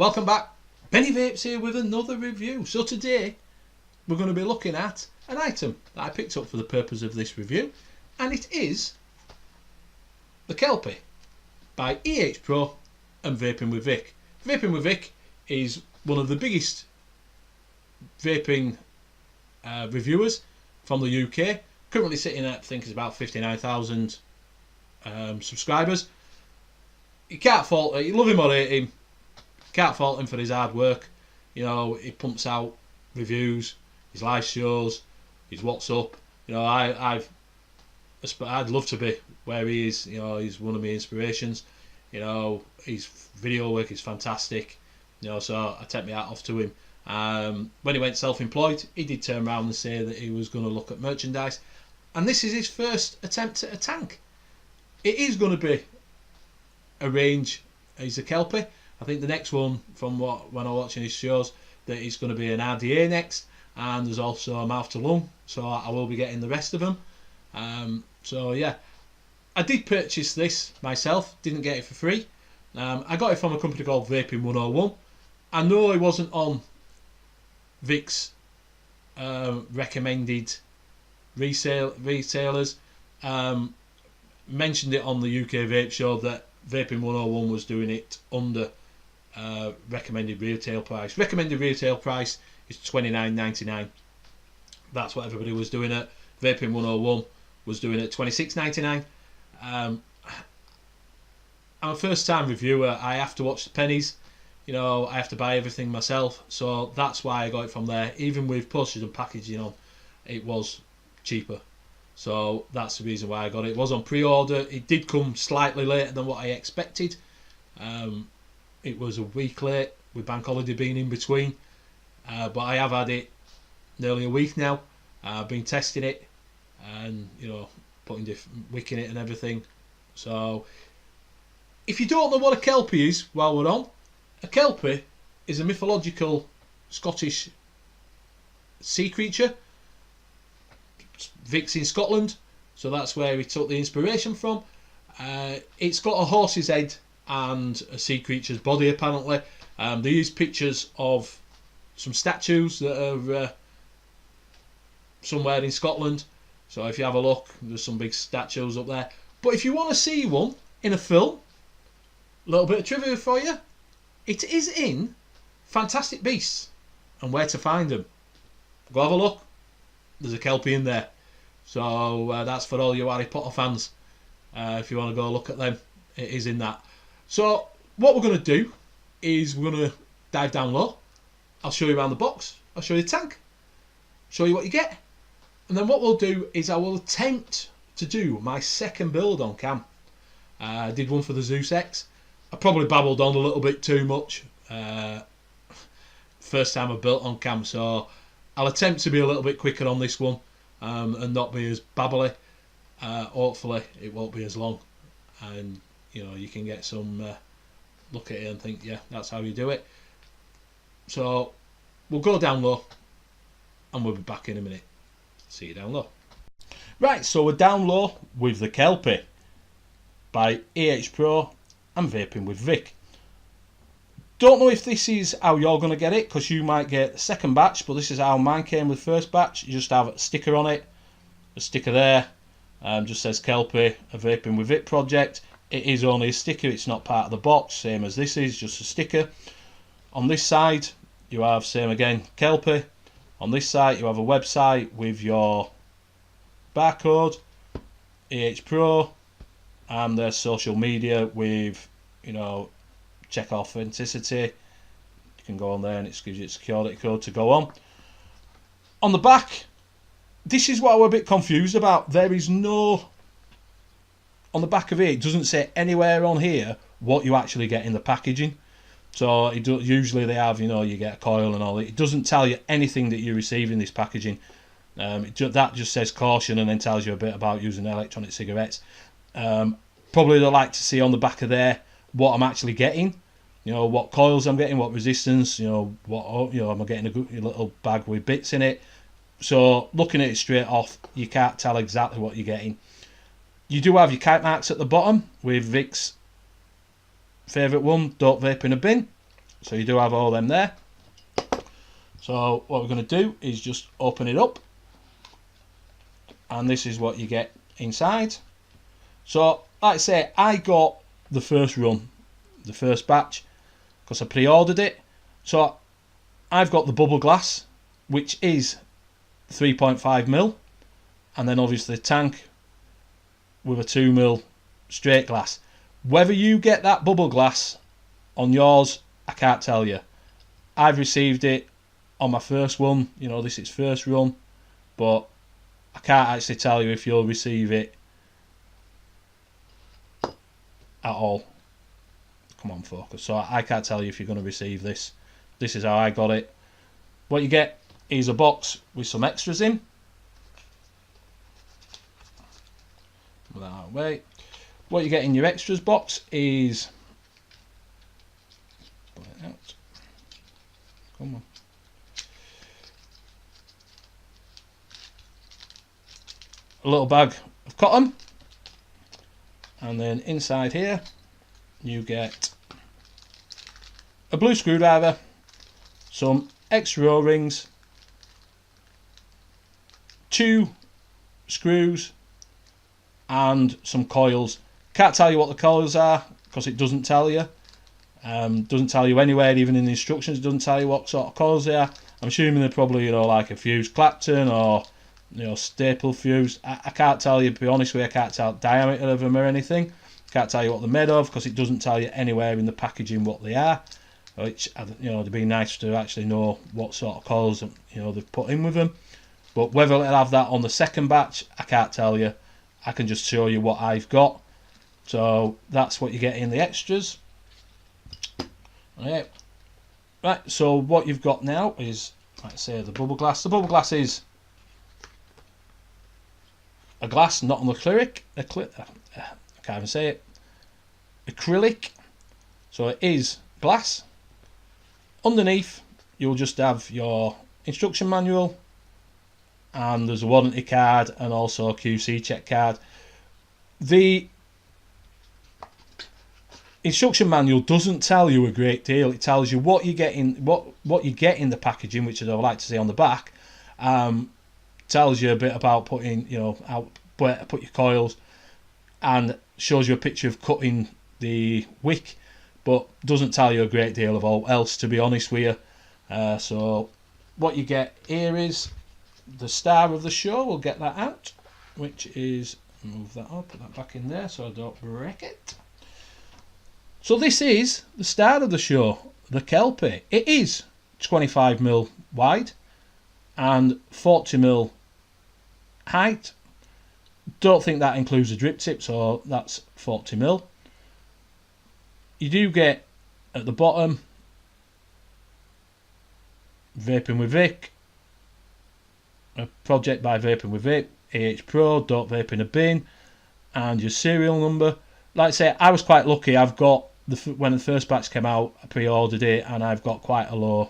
Welcome back, Benny Vapes here with another review. So today we're going to be looking at an item that I picked up for the purpose of this review, and it is the Kelpie by ehpro and Vaping with Vic. Vaping with Vic is one of the biggest vaping reviewers from the UK, currently sitting at, I think it's about 59,000 subscribers. You can't fault it, you love him or hate him, can't fault him for his hard work. You know, he pumps out reviews, his live shows, his what's up. You know, I'd love to be where he is. You know, he's one of my inspirations. You know, his video work is fantastic. You know, so I take my hat off to him. When he went self-employed, he did turn around and say that he was going to look at merchandise, and this is his first attempt at a tank. It is going to be a range. He's a Kelpie. I think the next one, from when I'm watching his shows, that it's going to be an RDA next, and there's also a mouth to lung, so I will be getting the rest of them. So yeah, I did purchase this myself, didn't get it for free. I got it from a company called Vaping 101. I know it wasn't on Vic's recommended retailers. Mentioned it on the UK Vape Show that Vaping 101 was doing it under recommended retail price. Recommended retail price is $29.99. That's what everybody was doing it. Vaping 101 was doing it $26.99. I'm a first time reviewer. I have to watch the pennies. You know, I have to buy everything myself, so that's why I got it from there. Even with postage and packaging on, it was cheaper. So that's the reason why I got it. It was on pre-order. It did come slightly later than what I expected. It was a week late with bank holiday being in between. But I have had it nearly a week now. I've been testing it and, you know, putting wicking it and everything. So if you don't know what a Kelpie is while we're on, a Kelpie is a mythological Scottish sea creature. Vic's in Scotland, so that's where he took the inspiration from. It's got a horse's head and a sea creature's body apparently. They use pictures of some statues that are somewhere in Scotland, so if you have a look, there's some big statues up there. But if you want to see one in a film, a little bit of trivia for you, it is in Fantastic Beasts and Where to Find Them. Go have a look, there's a Kelpie in there. So that's for all you Harry Potter fans. If you want to go look at them, it is in that. So what we're going to do is we're going to dive down low. I'll show you around the box. I'll show you the tank. Show you what you get. And then what we'll do is I will attempt to do my second build on cam. I did one for the Zeus X. I probably babbled on a little bit too much. First time I built on cam, so I'll attempt to be a little bit quicker on this one and not be as babbly. Hopefully it won't be as long, and you know, you can get some look at it and think, yeah, that's how you do it. So we'll go down low and we'll be back in a minute. See you down low. Right, so we're down low with the Kelpie by ehpro and Vaping with Vic. Don't know if this is how you're going to get it, because you might get the second batch, but this is how mine came with the first batch. You just have a sticker on it, a sticker there, just says Kelpie, a Vaping with Vic project. It is only a sticker, it's not part of the box, same as this is, just a sticker. On this side you have, same again, Kelpie. On this side you have a website with your barcode, ehpro, and their social media with, you know, check authenticity. You can go on there and it gives you a security code to go on. On the back, this is what I was a bit confused about. There is no, on the back of it doesn't say anywhere on here what you actually get in the packaging. So usually they have, you know, you get a coil and all. It doesn't tell you anything that you receive in this packaging. That just says caution and then tells you a bit about using electronic cigarettes. Probably they'd like to see on the back of there what I'm actually getting, you know, what coils I'm getting, what resistance, you know, what, you know, am I getting a little bag with bits in it. So looking at it straight off, you can't tell exactly what you're getting. You do have your kite marks at the bottom with Vic's favourite one, don't vape in a bin. So you do have all them there. So what we're going to do is just open it up, and this is what you get inside. So like I say, I got the first run, the first batch, because I pre-ordered it. So I've got the bubble glass, which is 3.5mm, and then obviously the tank with a 2mm straight glass. Whether you get that bubble glass on yours, I can't tell you. I've received it on my first one, you know, this is first run, but I can't actually tell you if you'll receive it at all. Come on, focus. So I can't tell you if you're going to receive this. This is how I got it. What you get is a box with some extras in. Move that out of the way. What you get in your extras box is, pull it out. Come on. A little bag of cotton, and then inside here you get a blue screwdriver, some extra O-rings, 2 screws, and some coils. Can't tell you what the coils are because it doesn't tell you. Doesn't tell you anywhere, even in the instructions. It doesn't tell you what sort of coils they are. I'm assuming they're probably, you know, like a fuse Clapton or, you know, staple fuse. I can't tell you, to be honest with you, I can't tell the diameter of them or anything. Can't tell you what they're made of because it doesn't tell you anywhere in the packaging what they are. Which, you know, it'd be nice to actually know what sort of coils, you know, they've put in with them. But whether it'll have that on the second batch, I can't tell you. I can just show you what I've got. So that's what you get in the extras. Right. So what you've got now is, like I say, the bubble glass. The bubble glass is a glass, not an acrylic. I can't even say it. Acrylic. So it is glass. Underneath, you'll just have your instruction manual, and there's a warranty card and also a QC check card. The instruction manual doesn't tell you a great deal. It tells you what you get in what you get in the packaging, which I would like to see on the back. Tells you a bit about putting, you know, how where to put your coils, and shows you a picture of cutting the wick, but doesn't tell you a great deal of all else, to be honest with you. So what you get here is the star of the show. We'll get that out, which is, move that up, put that back in there so I don't break it. So this is the star of the show, the Kelpie. It is 25mm wide and 40mm height. Don't think that includes a drip tip, so that's 40mm. You do get at the bottom Vaping with Vic, a project by Vaping with Vic, ehpro, don't vape in a bin, and your serial number. Like I say, I was quite lucky. I've got when the first batch came out, I pre-ordered it, and I've got quite a low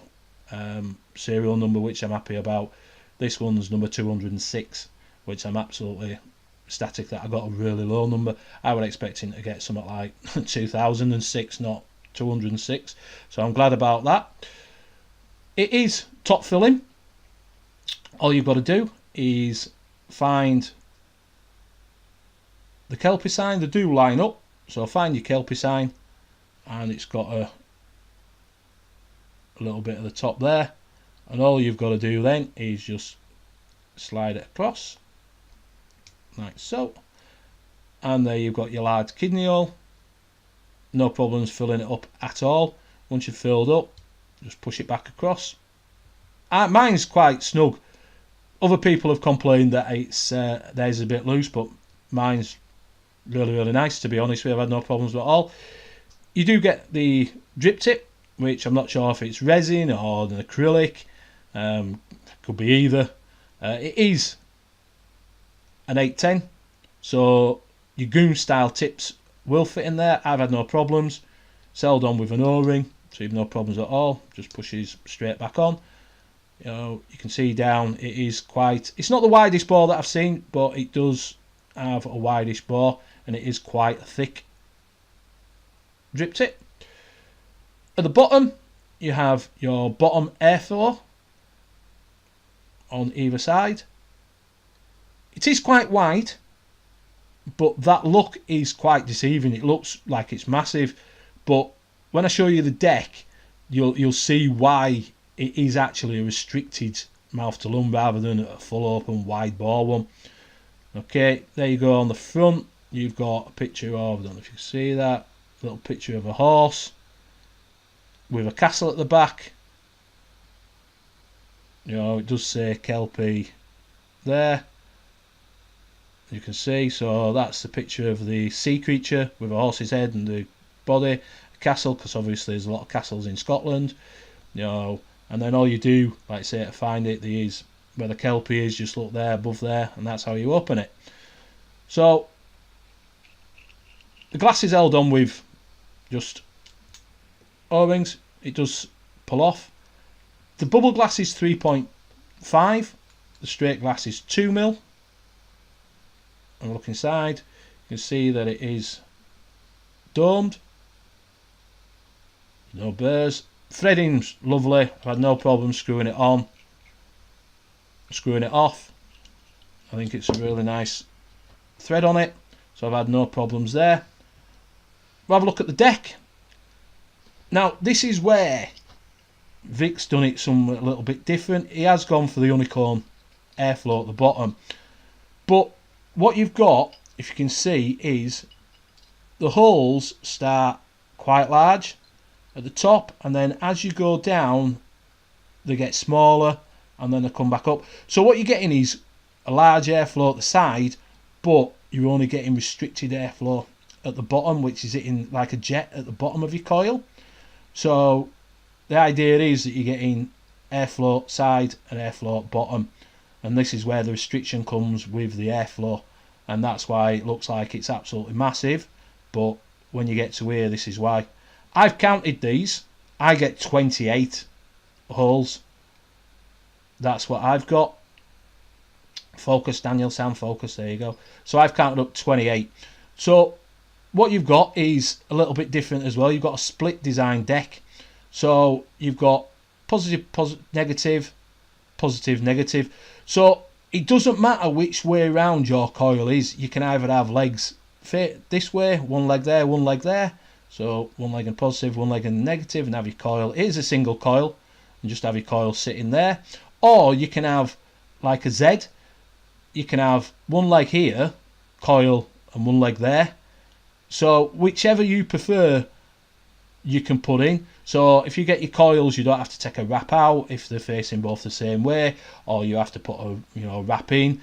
serial number, which I'm happy about. This one's number 206, which I'm absolutely ecstatic that I got a really low number. I was expecting to get something like 2006, not 206. So I'm glad about that. It is top filling. All you've got to do is find the Kelpie sign. They do line up, so find your Kelpie sign, and it's got a little bit at the top there, and all you've got to do then is just slide it across like so, and there you've got your large kidney hole. No problems filling it up at all. Once you've filled up, just push it back across. Mine's quite snug. Other people have complained that it's theirs is a bit loose, but mine's really nice, to be honest with you. I've had no problems at all. You do get the drip tip, which I'm not sure if it's resin or an acrylic. Could be either. It is an 810, so your goon style tips will fit in there. I've had no problems. Held on with an O-ring, so you've no problems at all. Just pushes straight back on. You know, you can see down, it is quite, it's not the widest bore that I've seen, but it does have a widest bore, and it is quite a thick drip tip. At the bottom, you have your bottom airflow on either side. It is quite wide, but that look is quite deceiving. It looks like it's massive, but when I show you the deck, you'll see why it is actually a restricted mouth to lung rather than a full open wide bore one. Okay, there you go. On the front, you've got a picture of, I don't know if you can see that, a little picture of a horse with a castle at the back. You know, it does say kelpie there, you can see. So that's the picture of the sea creature with a horse's head and the body, a castle, because obviously there's a lot of castles in Scotland. You know, and then all you do, like I say, to find it, is where the kelpie is, just look there, above there, and that's how you open it. So the glass is held on with just O-rings. It does pull off. The bubble glass is 3.5. The straight glass is 2mm. And look inside, you can see that it is domed. No burrs. Threading's lovely. I've had no problem screwing it on, screwing it off. I think it's a really nice thread on it, so I've had no problems there. We'll have a look at the deck. Now this is where Vic's done it somewhat a little bit different. He has gone for the honeycomb airflow at the bottom, but what you've got, if you can see, is the holes start quite large at the top, and then as you go down they get smaller and then they come back up. So what you're getting is a large airflow at the side, but you're only getting restricted airflow at the bottom, which is hitting like a jet at the bottom of your coil. So the idea is that you're getting airflow side and airflow bottom, and this is where the restriction comes with the airflow, and that's why it looks like it's absolutely massive. But when you get to here, this is why. I've counted these. I get 28 holes. That's what I've got. Focus, Daniel, sound focus, there you go. So I've counted up 28. So what you've got is a little bit different as well. You've got a split design deck. So you've got positive, negative, positive, negative. So it doesn't matter which way around your coil is. You can either have legs fit this way, one leg there, one leg there. So one leg in positive, one leg in negative, and have your coil. It is a single coil, and just have your coil sitting there. Or you can have like a Z. You can have one leg here, coil, and one leg there. So whichever you prefer, you can put in. So if you get your coils, you don't have to take a wrap out if they're facing both the same way, or you have to put a wrap in.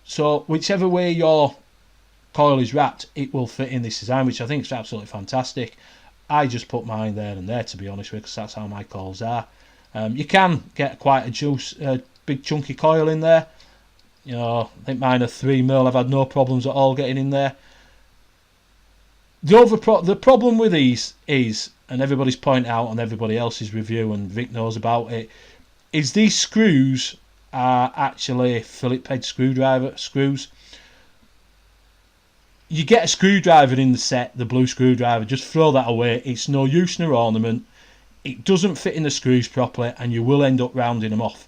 So whichever way your coil is wrapped, it will fit in this design, which I think is absolutely fantastic. I just put mine there and there, to be honest with you, because that's how my coils are. You can get quite a big chunky coil in there. I think mine are 3mm. I've had no problems at all getting in there. The problem with these is, and everybody's pointing out on everybody else's review, and Vic knows about it, is these screws are actually Phillips head screws. You get a screwdriver in the set, the blue screwdriver, just throw that away. It's no use nor ornament. It doesn't fit in the screws properly, and you will end up rounding them off.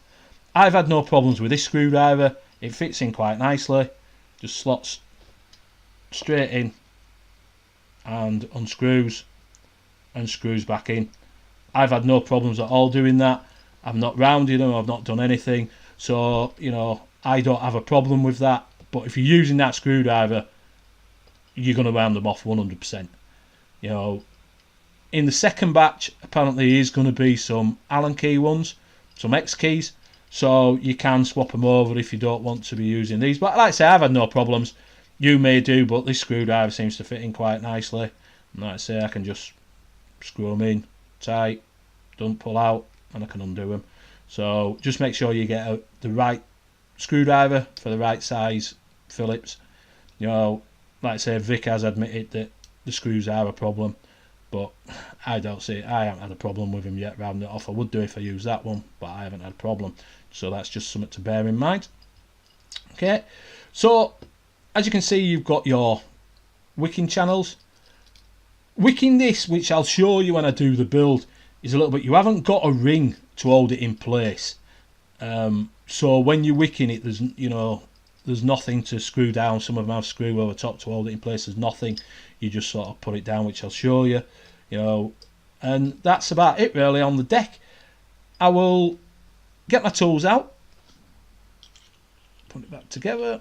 I've had no problems with this screwdriver. It fits in quite nicely, just slots straight in and unscrews and screws back in. I've had no problems at all doing that. I've not rounded them, I've not done anything, so I don't have a problem with that. But if you're using that screwdriver, you're going to round them off 100%. In the second batch, apparently there is going to be some Allen key ones, some X keys, so you can swap them over if you don't want to be using these. But like I say, I've had no problems. You may do, but this screwdriver seems to fit in quite nicely. And like I say, I can just screw them in tight, don't pull out, and I can undo them. So just make sure you get the right screwdriver for the right size Phillips. Like I say, Vic has admitted that the screws are a problem, but I haven't had a problem with them yet rounding it off. I would do if I used that one, but I haven't had a problem. So that's just something to bear in mind. Okay, so as you can see, you've got your wicking channels. Wicking this, which I'll show you when I do the build, is a little bit, you haven't got a ring to hold it in place. So when you're wicking it, there's nothing to screw down. Some of them have screw over top to hold it in place. There's nothing. You just sort of put it down, which I'll show you. And that's about it really on the deck. I will get my tools out, put it back together.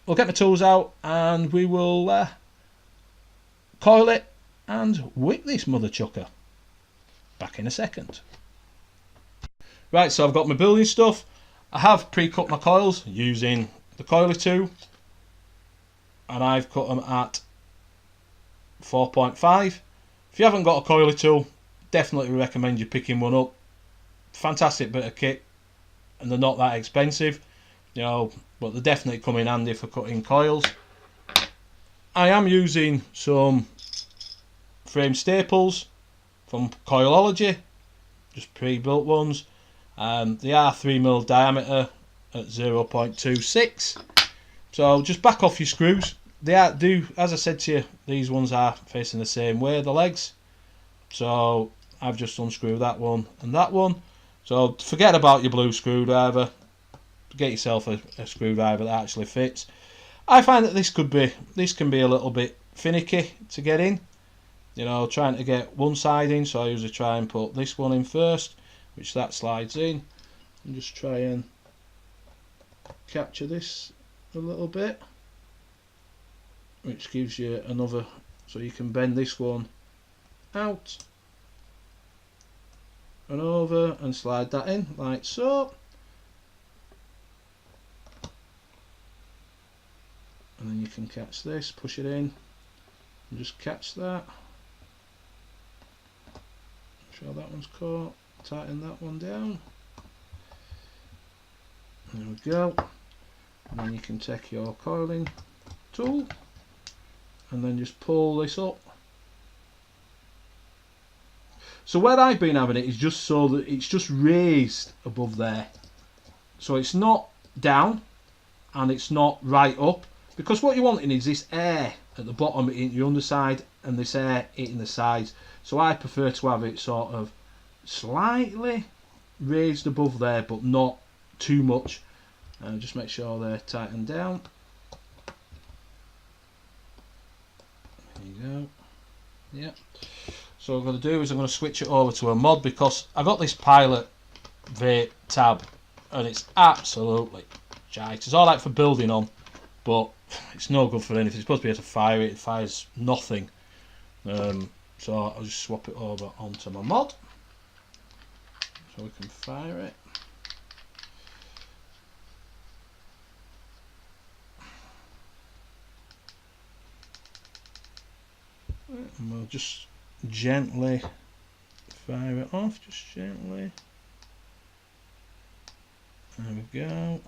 We'll get my tools out and we will coil it and wick this mother chucker. Back in a second. Right, so I've got my building stuff. I have pre-cut my coils using the coiler tool, and I've cut them at 4.5. If you haven't got a coiler tool, definitely recommend you picking one up. Fantastic bit of kit, and they're not that expensive, but they definitely come in handy for cutting coils. I am using some frame staples from Coilology, just pre-built ones. They are 3mm diameter at 0.26. So just back off your screws. They do, as I said to you, these ones are facing the same way, the legs. So I've just unscrewed that one and that one. So forget about your blue screwdriver. Get yourself a screwdriver that actually fits. I find that this can be a little bit finicky to get in. Trying to get one side in, so I usually try and put this one in first, which that slides in, and just try and capture this a little bit, which gives you another, so you can bend this one out and over and slide that in like so, and then you can catch this, push it in and just catch that. Sure that one's caught. Tighten that one down. There we go. And then you can take your coiling tool and then just pull this up. So where I've been having it is just so that it's just raised above there. So it's not down and it's not right up, because what you're wanting is this air at the bottom in your underside and this air hitting the sides. So I prefer to have it sort of slightly raised above there, but not too much. And just make sure they're tightened down. There you go. Yeah. So what I'm going to do is I'm going to switch it over to a mod, because I got this Pilot vape tab and it's absolutely shite. It's alright for building on, but it's no good for anything. It's supposed to be able to fire it. It fires nothing. So I'll just swap it over onto my mod so we can fire it. And we'll just gently fire it off, just gently. There we go.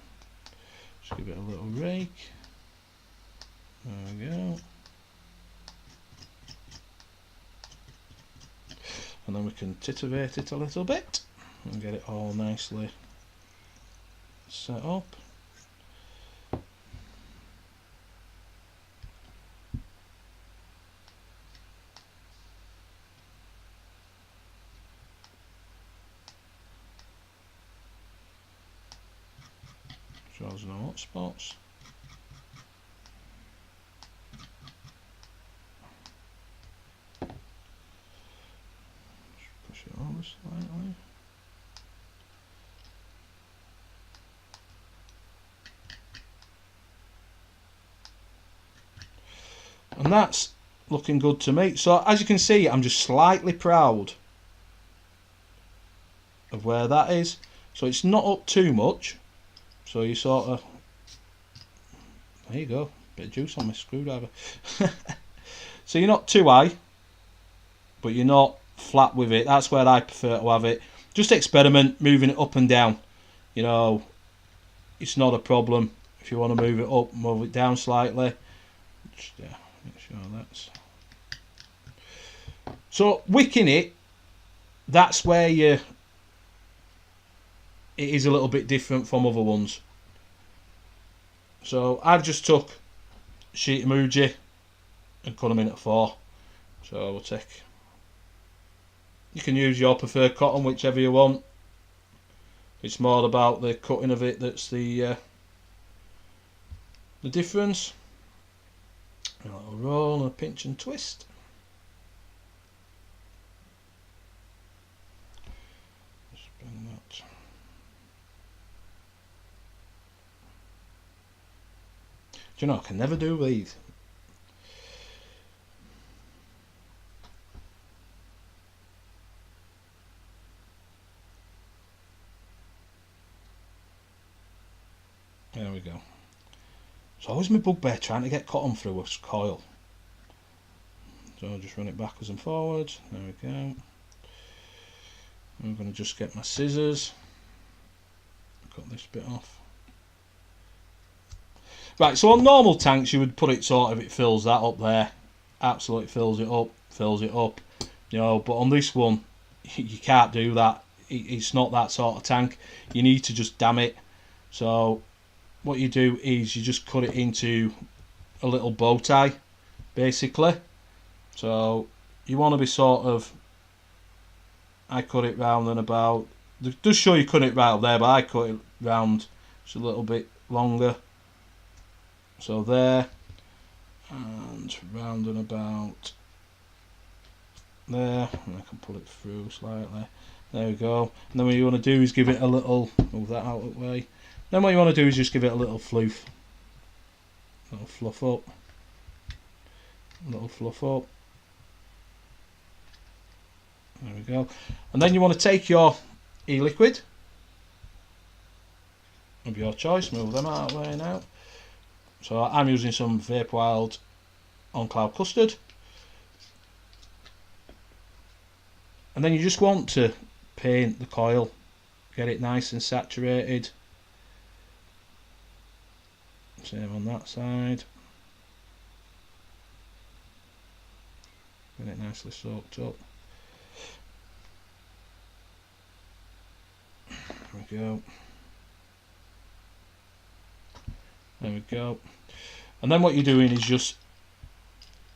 Just give it a little rake. There we go. And then we can titivate it a little bit and get it all nicely set up. Shows no hot spots. Push it over slightly. And that's looking good to me. So as you can see, I'm just slightly proud of where that is. So it's not up too much. So you sort of, there you go, bit of juice on my screwdriver. So you're not too high, but you're not flat with it. That's where I prefer to have it. Just experiment moving it up and down. You know, it's not a problem. If you want to move it up, move it down slightly. Just, make sure that's. So wicking it, that's where you. It is a little bit different from other ones. So I've just took a sheet of Muji and cut them in at 4. So we'll take You can use your preferred cotton, whichever you want. It's more about the cutting of it that's the difference. A little roll and a pinch and twist. Just bring that. Do you know, I can never do these. There we go. It's always my bugbear trying to get cotton through a coil. So I'll just run it backwards and forwards. There we go. I'm going to just get my scissors. Cut this bit off. Right, so on normal tanks you would put it sort of, it fills that up there. Absolutely fills it up. You know, but on this one, you can't do that. It's not that sort of tank. You need to just dam it. So what you do is you just cut it into a little bow tie, basically. So you want to be sort of, I cut it round and about, it does show you cut it right up there, but I cut it round just a little bit longer. So there, and round and about there, and I can pull it through slightly. There we go. And then what you want to do is give it a little, move that out of the way. Then what you want to do is just give it a little floof. A little fluff up. A little fluff up. There we go. And then you want to take your e-liquid of your choice, move them out of the way now. So I'm using some Vape Wild on Cloud Custard. And then you just want to paint the coil, get it nice and saturated. Same on that side. Get it nicely soaked up. There we go. There we go. And then what you're doing is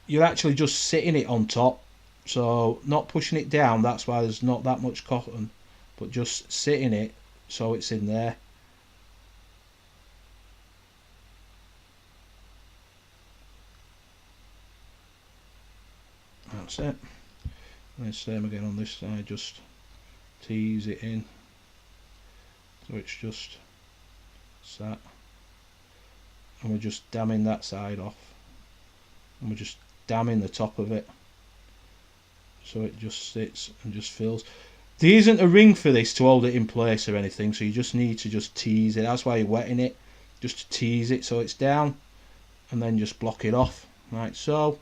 you're actually just sitting it on top. So not pushing it down, that's why there's not that much cotton, but just sitting it so it's in there. That's it. And same again on this side, just tease it in so it's just sat, and we're just damming that side off, and we're just damming the top of it so it just sits and just fills. There isn't a ring for this to hold it in place or anything, so you just need to just tease it. That's why you're wetting it, just to tease it so it's down, and then just block it off like so.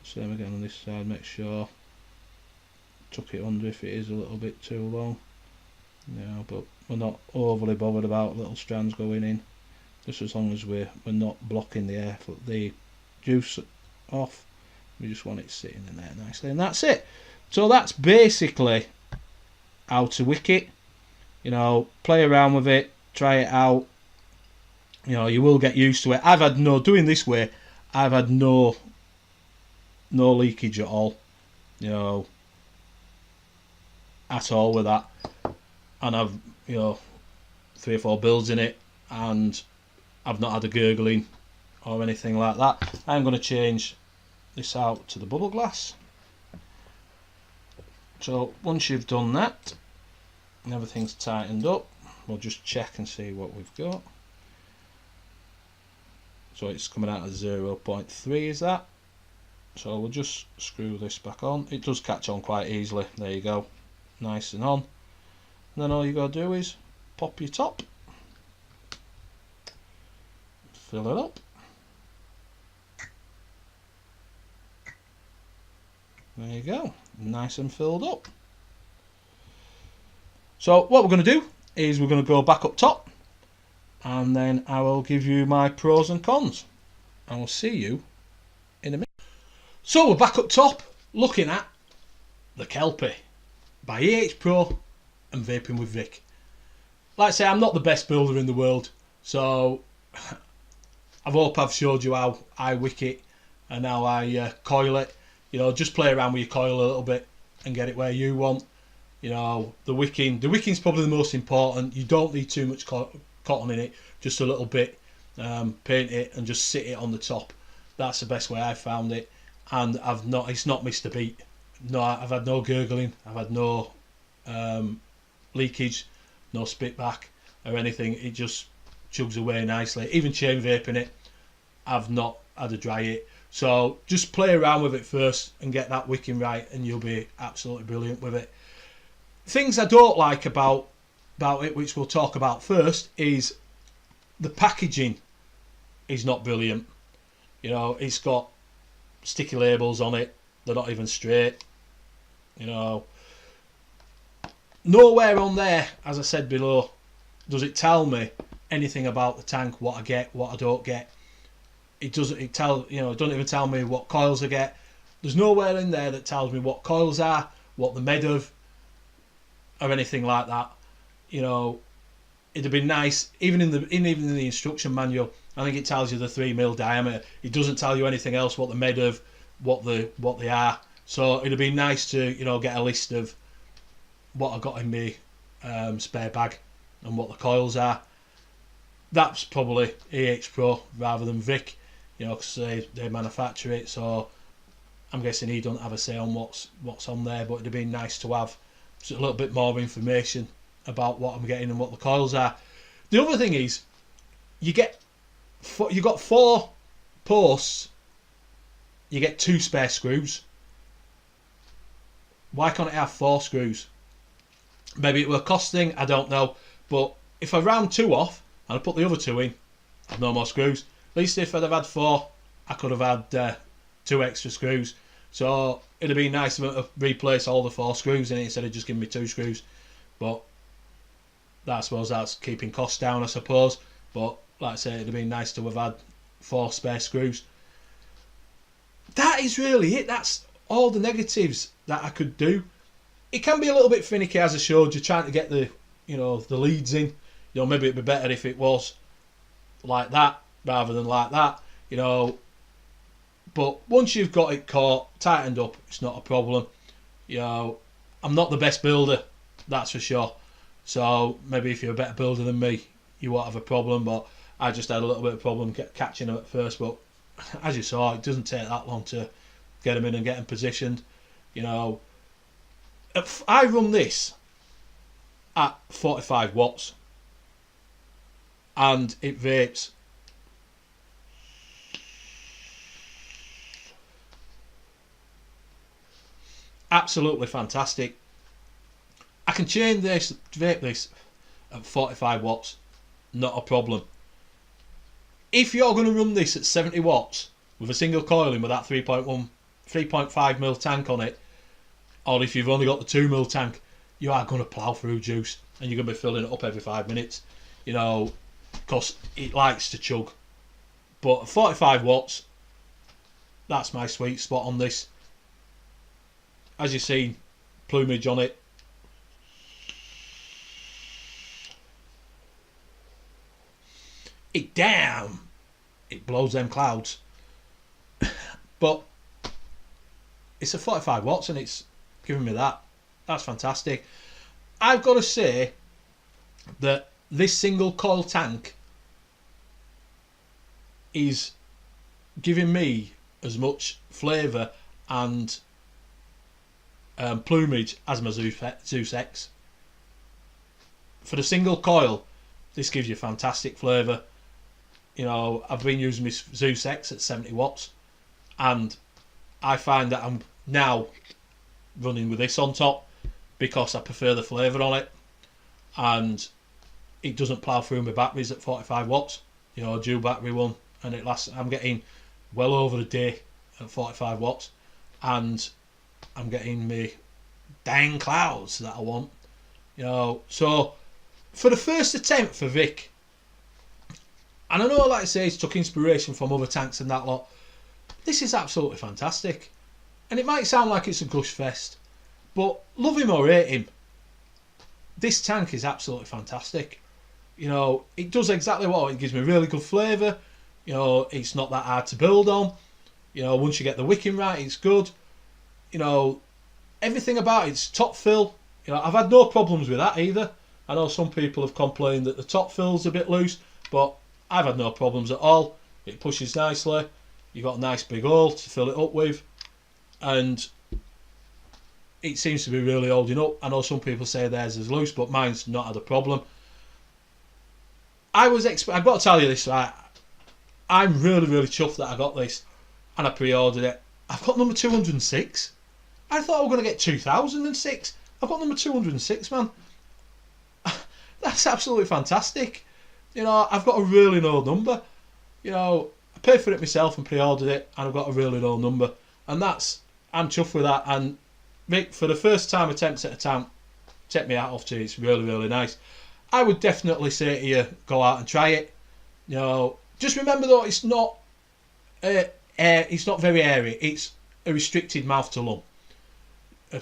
Same again on this side, make sure tuck it under if it is a little bit too long. No, but we're not overly bothered about little strands going in, just as long as we're not blocking the juice off. We just want it sitting in there nicely, and that's it. So that's basically how to wick it. You know, play around with it, try it out. You know, you will get used to it. Doing this way, I've had no leakage at all, you know, at all with that. And I've, you know, 3 or 4 builds in it, and I've not had a gurgling or anything like that. I'm going to change this out to the bubble glass. So once you've done that and everything's tightened up, we'll just check and see what we've got. So it's coming out at 0.3 is that. So we'll just screw this back on. It does catch on quite easily. There you go, nice and on. And then all you got to do is pop your top, fill it up. There you go, nice and filled up. So what we're going to do is we're going to go back up top, and then I will give you my pros and cons. I will see you in a minute. So we're back up top looking at the Kelpie by ehpro and Vaping with Vic. Like I say, I'm not the best builder in the world, so I hope I've showed you how I wick it and how I coil it. You know, just play around with your coil a little bit, and get it where you want. You know, the wicking's probably the most important. You don't need too much cotton in it, just a little bit. Paint it and just sit it on the top. That's the best way I found it, and it's not missed a beat. No, I've had no gurgling, I've had no leakage, no spit back or anything. It just chugs away nicely. Even chain vaping it, I've not had a dry hit. So just play around with it first and get that wicking right, and you'll be absolutely brilliant with it. Things I don't like about it, which we'll talk about first, is the packaging is not brilliant. You know, it's got sticky labels on it, they're not even straight. You know, nowhere on there, as I said below, does it tell me anything about the tank, what I get, what I don't get. It doesn't even tell me what coils I get. There's nowhere in there that tells me what coils are, what they're made of, or anything like that. You know, it'd be nice, even in the instruction manual, I think it tells you the 3mm diameter. It doesn't tell you anything else, what they're made of, what they are. So it'd be nice to, you know, get a list of what I got in my spare bag and what the coils are. That's probably ehpro rather than Vic, you know, because they manufacture it. So I'm guessing he don't have a say on what's on there, but it'd be nice to have just a little bit more information about what I'm getting and what the coils are. The other thing is, you got 4 posts, you get 2 spare screws. Why can't it have 4 screws? Maybe it were a cost thing, I don't know. But if I round 2 off and I put the other 2 in, I've no more screws. At least if I'd have had 4, I could have had 2 extra screws. So it'd be nice to replace all the 4 screws in it instead of just giving me 2 screws. But I suppose that's keeping costs down, I suppose. But like I say, it'd be nice to have had 4 spare screws. That is really it. That's all the negatives that I could do. It can be a little bit finicky, as I showed you, trying to get the leads in. You know, maybe it'd be better if it was like that rather than like that. You know, but once you've got it caught, tightened up, it's not a problem. You know, I'm not the best builder, that's for sure. So maybe if you're a better builder than me, you won't have a problem. But I just had a little bit of problem catching them at first. But as you saw, it doesn't take that long to get them in and get them positioned. You know, I run this at 45 watts and it vapes. Absolutely fantastic. I can vape this at 45 watts, not a problem. If you're going to run this at 70 watts with a single coil in with that 3.5mm tank on it, or if you've only got the 2mm tank, you are going to plough through juice and you're going to be filling it up every 5 minutes, you know, because it likes to chug. But at 45 watts, that's my sweet spot on this. As you've seen, plumage on it. It blows them clouds. But it's a 45 watts and it's giving me that. That's fantastic. I've got to say that this single coil tank is giving me as much flavour and plumage as my Zeus X. For the single coil, this gives you fantastic flavour. You know, I've been using my Zeus X at 70 watts and I find that I'm now running with this on top because I prefer the flavour on it, and it doesn't plough through my batteries at 45 watts. You know, a dual battery one, and it lasts. I'm getting well over a day at 45 watts, and I'm getting me dang clouds that I want. You know, so for the first attempt for Vic, and I know, like I say, it's took inspiration from other tanks and that lot, this is absolutely fantastic. And it might sound like it's a gush fest, but love him or hate him, this tank is absolutely fantastic. You know, it does exactly what it gives me, really good flavour. You know, it's not that hard to build on. You know, once you get the wicking right, it's good. You know, everything about it's top fill. You know, I've had no problems with that either. I know some people have complained that the top fill's a bit loose, but I've had no problems at all. It pushes nicely. You've got a nice big hole to fill it up with, and it seems to be really holding up. I know some people say theirs is loose, but mine's not had a problem. I've got to tell you this, right? I'm really, really chuffed that I got this, and I pre-ordered it. I've got number 206. I thought I was going to get 2006. I've got number 206, man. That's absolutely fantastic. You know, I've got a really low number. You know, I paid for it myself and pre-ordered it, and I've got a really low number, and I'm chuffed with that. And Mick, for the first time attempt at a tank, take me hat off to you. It's really, really nice. I would definitely say to you, go out and try it. You know, just remember though, it's not it's not very airy. It's a restricted mouth to lung. A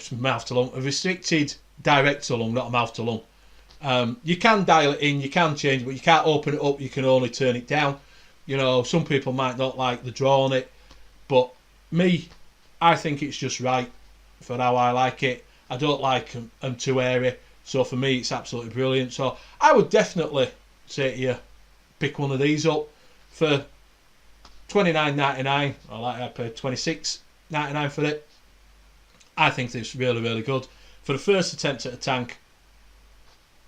restricted direct to lung, not a mouth to lung. You can dial it in, you can change, but you can't open it up. You can only turn it down. You know, some people might not like the draw on it, but me, I think it's just right for how I like it. I don't like them too airy, so for me it's absolutely brilliant. So I would definitely say to you, pick one of these up for $29.99. I paid $26.99 for it. I think it's really, really good. For the first attempt at a tank,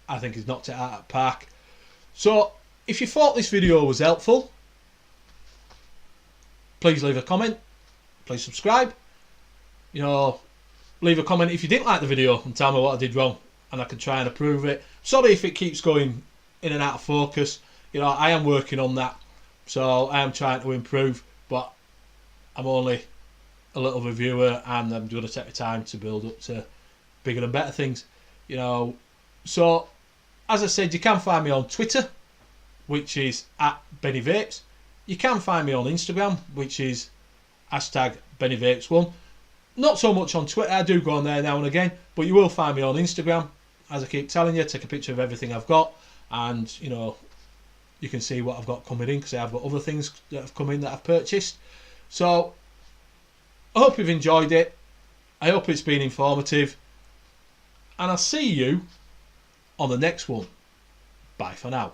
I think he's knocked it out of the park. So if you thought this video was helpful, please leave a comment. Please subscribe. You know, leave a comment if you didn't like the video and tell me what I did wrong, and I can try and improve it. Sorry if it keeps going in and out of focus. You know, I am working on that, so I am trying to improve, but I'm only a little reviewer, and I'm going to take the time to build up to bigger and better things. You know, so as I said, you can find me on Twitter, which is @BennyVapes. You can find me on Instagram, which is #BennyVapes1. Not so much on Twitter. I do go on there now and again, but you will find me on Instagram. As I keep telling you, take a picture of everything I've got, and you know, you can see what I've got coming in, because I've got other things that have come in that I've purchased. So I hope you've enjoyed it. I hope it's been informative, and I'll see you on the next one. Bye for now.